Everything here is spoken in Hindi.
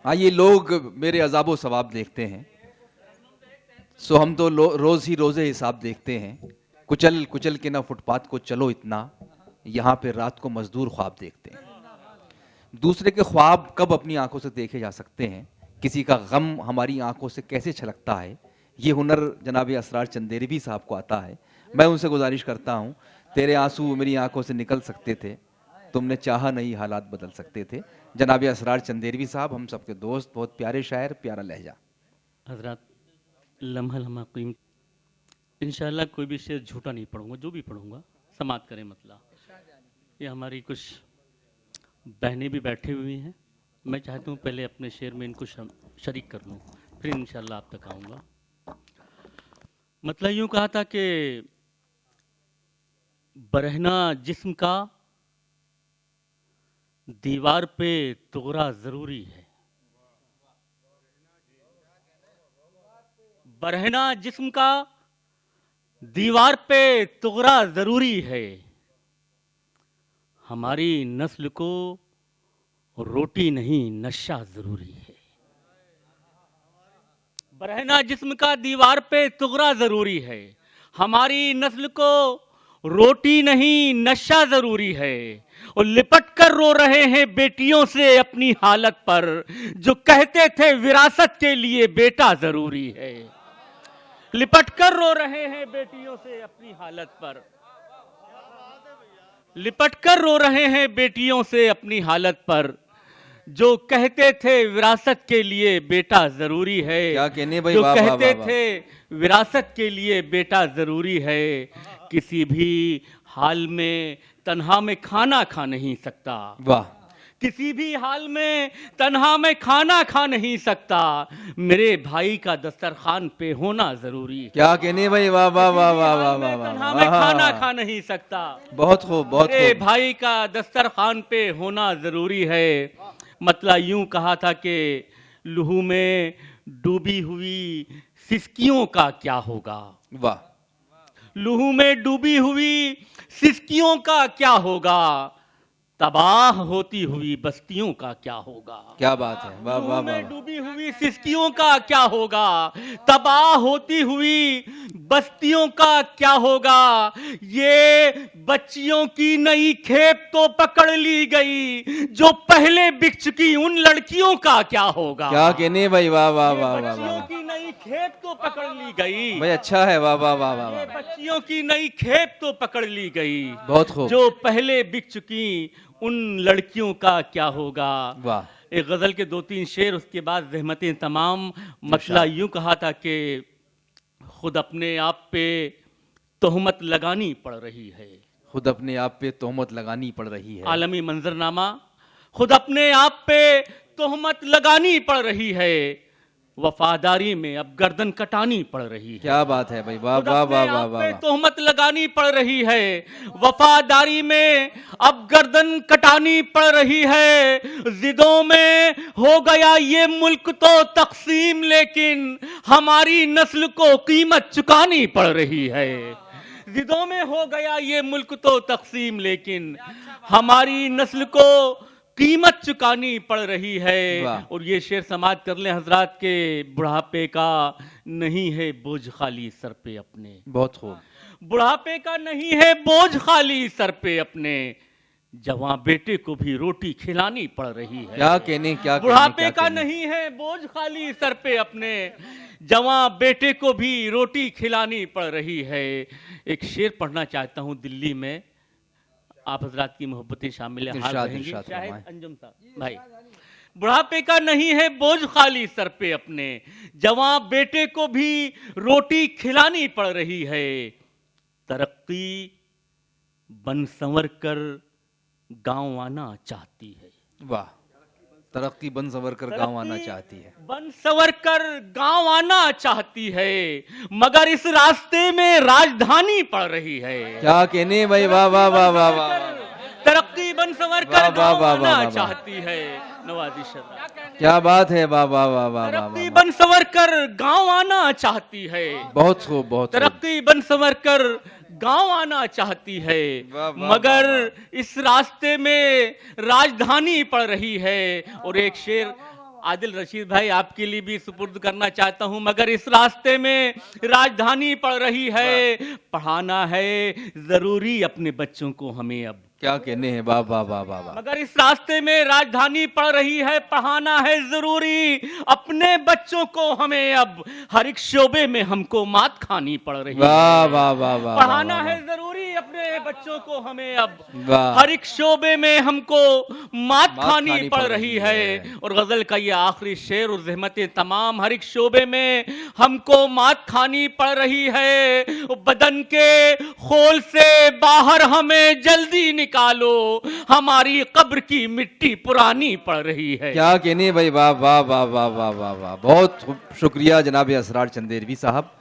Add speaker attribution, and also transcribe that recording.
Speaker 1: हाँ, ये लोग मेरे अजाब सवाब देखते हैं, सो हम तो रोज ही रोजे हिसाब देखते हैं। कुचल कुचल के ना फुटपाथ को चलो इतना, यहाँ पे रात को मजदूर ख्वाब देखते हैं। दूसरे के ख्वाब कब अपनी आंखों से देखे जा सकते हैं, किसी का गम हमारी आंखों से कैसे छलकता है, ये हुनर जनाब असरार चंदेरवी साहब को आता है। मैं उनसे गुजारिश करता हूँ, तेरे आंसू मेरी आंखों से निकल सकते थे, तुमने चाहा नहीं हालात बदल सकते थे। जनाब असरार चंदेरवी साहब, हम सबके दोस्त, बहुत प्यारे शायर, प्यारा लहजा।
Speaker 2: हजरत लम्हा लम्हा क़ीम, इंशाल्लाह कोई भी शेर झूठा नहीं पढ़ूंगा, जो भी पढ़ूंगा समात करें मतलब। ये हमारी कुछ बहनें भी बैठी हुई हैं, मैं चाहता हूँ पहले अपने शेर में इनको शरीक कर लूँ, फिर इंशाल्लाह आप तक आऊँगा। मतलब यूँ कहा था कि बरहना जिस्म का दीवार पे तुगरा ज़रूरी है। बरहना जिस्म का दीवार पे तुगरा ज़रूरी है। हमारी नस्ल को रोटी नहीं नशा ज़रूरी है। बरहना जिस्म का दीवार पे तुगरा ज़रूरी है। हमारी नस्ल को रोटी नहीं नशा ज़रूरी है। और लिपट कर रो रहे हैं बेटियों से अपनी हालत पर, जो कहते थे विरासत के लिए बेटा ज़रूरी है। लिपट कर रो रहे हैं बेटियों से अपनी हालत पर, लिपट कर रो रहे हैं बेटियों से अपनी हालत पर, जो कहते थे विरासत के लिए बेटा जरूरी है।
Speaker 1: क्या कहने भाई,
Speaker 2: जो
Speaker 1: वाह,
Speaker 2: कहते
Speaker 1: वाह, वाह,
Speaker 2: थे विरासत के लिए बेटा जरूरी है। किसी भी हाल में तन्हा में खाना खा नहीं सकता,
Speaker 1: वाह,
Speaker 2: किसी भी हाल में तन्हा में खाना खा नहीं सकता। मेरे भाई का दस्तरखान पे होना जरूरी है।
Speaker 1: क्या कहने भाई, वाह वाह वाह वाह वाह वाह
Speaker 2: तन्हा
Speaker 1: वाह,
Speaker 2: में खाना खा नहीं सकता।
Speaker 1: बहुत खूब, बहुत
Speaker 2: मेरे
Speaker 1: खूब।
Speaker 2: भाई का दस्तरखान पे होना जरूरी है। मतलब यूं कहा था कि लहू में डूबी हुई सिसकियों का क्या होगा,
Speaker 1: वाह,
Speaker 2: लहू में डूबी हुई सिसकियों का क्या होगा, तबाह होती हुई बस्तियों का क्या होगा।
Speaker 1: क्या बात है, वाह वाह
Speaker 2: में
Speaker 1: वाह,
Speaker 2: डूबी हुई सिसकियों का क्या होगा, तबाह होती हुई बस्तियों का क्या होगा। ये बच्चियों की नई खेप तो पकड़ ली गई, जो पहले बिक चुकी उन लड़कियों का क्या होगा।
Speaker 1: क्या कहने भाई, वाह वाह वाह वाह
Speaker 2: बच्चियों
Speaker 1: वाह,
Speaker 2: की नई खेप तो पकड़ ली गई,
Speaker 1: भाई अच्छा है, वाह वाह वाह वाह
Speaker 2: ये
Speaker 1: वाह,
Speaker 2: बच्चियों की नई खेप तो पकड़ ली गई,
Speaker 1: बहुत खूब,
Speaker 2: जो पहले बिक चुकी उन लड़कियों का क्या होगा।
Speaker 1: वाह,
Speaker 2: एक गजल के 2-3 शेर, उसके बाद रहमतें तमाम। मसला यूं कहा था कि खुद अपने आप पे तोहमत लगानी पड़ रही है,
Speaker 1: खुद अपने आप पे तोहमत लगानी पड़ रही है।
Speaker 2: आलमी मंजरनामा, खुद अपने आप पे तोहमत लगानी पड़ रही है। वफादारी में अब गर्दन कटानी पड़ रही है।
Speaker 1: क्या बात है भाई, वाह
Speaker 2: खुद
Speaker 1: वाह
Speaker 2: अपने
Speaker 1: वाह वाह
Speaker 2: आप
Speaker 1: वाह
Speaker 2: पे
Speaker 1: वाह,
Speaker 2: तोहमत लगानी पड़ रही है। वफादारी में अब गर्दन कटानी पड़ रही है। जिदों में हो गया ये मुल्क तो तकसीम, लेकिन हमारी नस्ल को कीमत चुकानी पड़ रही है। जिदों में हो गया ये मुल्क तो तकसीम, लेकिन हमारी नस्ल को कीमत चुकानी पड़ रही है। और ये शेर समाज कर लें हजरात के, बुढ़ापे का नहीं है बोझ खाली सर पे अपने,
Speaker 1: बहुत खूब,
Speaker 2: बुढ़ापे का नहीं है बोझ खाली सर पे अपने, जवां बेटे को भी रोटी खिलानी पड़ रही है।
Speaker 1: क्या कहने, क्या
Speaker 2: बुढ़ापे का नहीं है बोझ खाली सर पे अपने, जवां बेटे को भी रोटी खिलानी पड़ रही है। एक शेर पढ़ना चाहता हूं दिल्ली में, आप हजरात की मोहब्बतें शामिल हैं, हाल रहेंगी। शाहिद अंजुम साहब भाई, बुढ़ापे का नहीं है बोझ खाली सर पे अपने, जवां बेटे को भी रोटी खिलानी पड़ रही है। तरक्की बन संवर कर गांव आना चाहती है,
Speaker 1: वाह, तरक्की बन संवर कर गांव आना चाहती है,
Speaker 2: बन संवर कर गांव आना चाहती है, मगर इस रास्ते में राजधानी पड़ रही है।
Speaker 1: क्या कहने भाई, वाह वाह वाह वाह वाह,
Speaker 2: तरक्की बन संवर कर गांव आना चाहती है। नवाजी शर्मा,
Speaker 1: क्या बात है, वाह वाह वाह वाह,
Speaker 2: तरक्की बन संवर कर गांव आना चाहती है।
Speaker 1: बहुत खूब, बहुत
Speaker 2: तरक्की बन संवर कर गांव आना चाहती है, मगर इस रास्ते में राजधानी पड़ रही है। और एक शेर आदिल रशीद भाई, आपके लिए भी सुपुर्द करना चाहता हूं, मगर इस रास्ते में राजधानी पड़ रही है, पढ़ाना है जरूरी अपने बच्चों को हमें अब।
Speaker 1: क्या कहने हैं, वाह वाह वाह वाह वाह।
Speaker 2: मगर इस रास्ते में राजधानी पड़ रही है, पढ़ाना है जरूरी अपने बच्चों को हमें अब। हर एक शोबे में हमको मात खानी पड़ रही है,
Speaker 1: वाह वाह वाह वाह।
Speaker 2: पढ़ाना है जरूरी अपने बच्चों को हमें अब।
Speaker 1: वाह।
Speaker 2: हर एक शोबे में हमको मात खानी पड़ रही है। और गजल का ये आखिरी शेर, और ज़हमतें तमाम, हर एक शोबे में हमको मात खानी पड़ रही है। बदन के खोल से बाहर हमें जल्दी निकालो, हमारी कब्र की मिट्टी पुरानी पड़ रही है।
Speaker 1: क्या कहने भाई, वाह वाह वाह वाह वाह वाह वाह। बहुत शुक्रिया जनाब असरार चंदेरवी साहब।